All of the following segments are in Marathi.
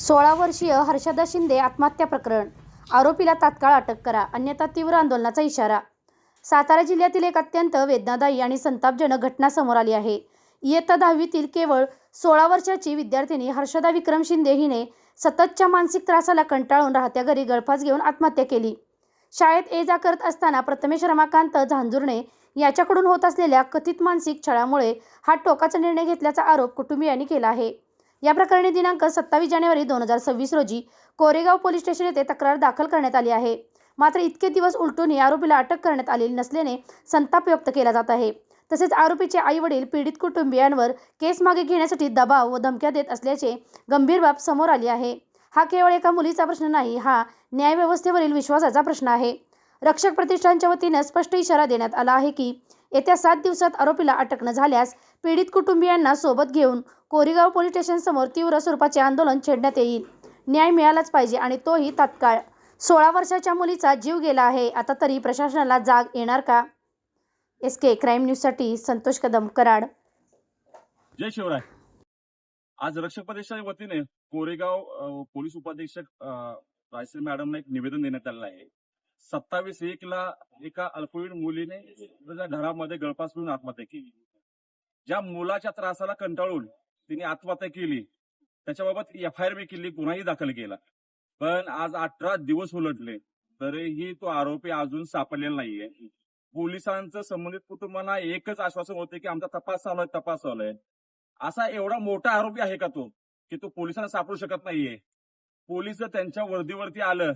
16 वर्षीय हर्षदा शिंदे आत्महत्या प्रकरण, आरोपीला तात्काळ अटक करा, अन्यथा तीव्र आंदोलनाचा इशारा. सातारा जिल्ह्यातील एक अत्यंत वेदनादायी आणि संतापजनक घटना समोर आली आहे. इयत्ता 10वीतील केवळ 16 वर्षाची विद्यार्थिनी हर्षदा विक्रम शिंदे हिने सततच्या मानसिक त्रासाला कंटाळून राहत्या घरी गळफास घेऊन आत्महत्या केली. शाळेत ये जा करत असताना प्रथमेश रमाकांत झांजुर्णे याच्याकडून होत असलेल्या कथित मानसिक छळामुळे हा टोकाचा निर्णय घेतल्याचा आरोप कुटुंबियांनी केला आहे. या प्रकरणी दिनांक 27 जानेवारी 2026 रोजी कोरेगाव पोलीस स्टेशन येथे तक्रार दाखल करण्यात आली आहे. मात्र इतके दिवस उलटूनही आरोपीला अटक करण्यात आलेली नसल्याने संताप व्यक्त केला जात आहे. तसेच आरोपीचे आई-वडील पीडित कुटुंबियांवर केस मागे घेण्यासाठी दबाव व धमक्या देत असल्याचे गंभीर बाब समोर आली आहे. हा केवळ एका मुलीचा प्रश्न नाही, हा न्यायव्यवस्थेवरील विश्वासाचा प्रश्न आहे. रक्षक प्रतिष्ठानच्या वतीने स्पष्ट इशारा देण्यात आला आहे की येत्या 7 दिवसात आरोपीला अटक न झाल्यास पीडित कुटुंबियांना सोबत घेऊन कोरेगाव पोलीस स्टेशनसमोर तीव्र स्वरूपाचे आंदोलन छेडण्यात येईल. न्याय मिळालाच पाहिजे आणि तोही तात्काळ. 16 वर्षाच्या मुलीचा जीव गेला आहे, आता तरी प्रशासनाला जाग येणार का? SK क्राईम न्यूजसाठी संतोष कदम, कराड. जय शिवराय. आज रक्षक प्रतिष्ठानच्या वतीने कोरेगाव पोलीस उपाधीक्षक रायसर मॅडमला एक निवेदन देण्यात आलेलं आहे. 27/1 एका अल्पवयीन मुलीने त्याच्या घरामध्ये गळफास घेऊन आत्महत्या केली. ज्या मुलाच्या त्रासाला कंटाळून तिने आत्महत्या केली त्याच्याबाबत FIR बी केली, गुन्हाही दाखल केला. पण आज 18 दिवस उलटले तरीही तो आरोपी अजून सापडलेला नाहीये. पोलिसांचं संबंधित कुटुंबांना एकच आश्वासन होते की आमचा तपास चालू आहे. असा एवढा मोठा आरोपी आहे का तो की तो पोलिसांना सापडू शकत नाहीये? पोलीस जर त्यांच्या वर्दीवरती आलं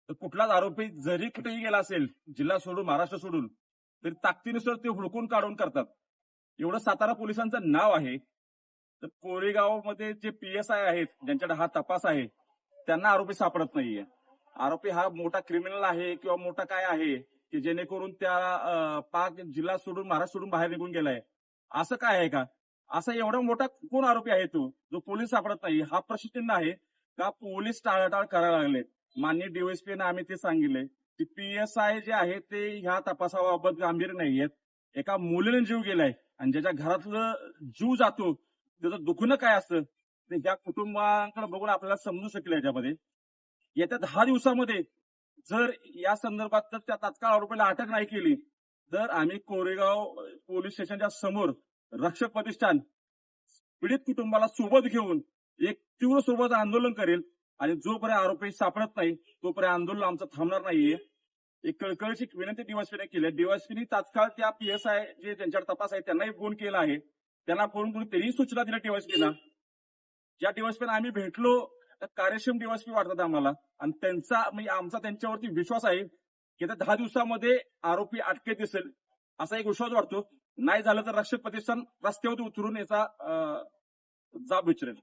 तर कुठलाच आरोपी जरी कुठेही गेला असेल, जिल्हा सोडून महाराष्ट्र सोडून, तरी ताकदीनुसार ते हुडकून काढून करतात. एवढं सातारा पोलिसांचं नाव आहे. तर कोरेगावमध्ये जे PSI आहेत ज्यांच्याकडे हा तपास आहे त्यांना आरोपी सापडत नाहीये. आरोपी हा मोठा क्रिमिनल आहे किंवा मोठा काय आहे की जेणेकरून त्या पाक जिल्हा सोडून महाराष्ट्र सोडून बाहेर निघून गेलाय, असं काय आहे का? असा एवढा मोठा कोण आरोपी आहे तो जो पोलीस सापडत नाही? हा प्रश्नचिन्ह आहे का पोलीस टाळाटाळ करायला लागले? माननीय DSP ने आम्ही ते सांगितले की PSI जे आहे ते ह्या तपासाबाबत गांभीर्य नाहीयेत. एका मुलीने जीव गेलाय आणि ज्याच्या घरातलं जीव जातो त्याचं दुखणं काय असतं ते ह्या कुटुंबाकडे बघून आपल्याला समजू शकेल. याच्यामध्ये येत्या 10 दिवसामध्ये जर या संदर्भात जर त्या तात्काळ आरोपीला अटक नाही केली तर आम्ही कोरेगाव पोलीस स्टेशनच्या समोर रक्षक प्रतिष्ठान पीडित कुटुंबाला सोबत घेऊन एक तीव्र स्वरूपाचं आंदोलन करेल आणि जोपर्यंत आरोपी सापडत नाही तोपर्यंत आंदोलन आमचं थांबणार नाहीये. एक कळकळीची विनंती DSPने केली. DSPने तात्काळ त्या PSI जे त्यांच्यावर तपास आहे त्यांनाही फोन केला आहे. त्यांना फोन करून त्यांनी सूचना दिल्या DSPना. ज्या DSPना आम्ही भेटलो कार्यक्षम DSP वाटतात आम्हाला आणि त्यांचा म्हणजे आमचा त्यांच्यावरती विश्वास आहे की त्या 10 दिवसामध्ये आरोपी अटकेत दिसेल असा एक विश्वास वाटतो. नाही झालं तर रक्षक प्रतिष्ठान रस्त्यावरती उतरून याचा जाब विचारेल.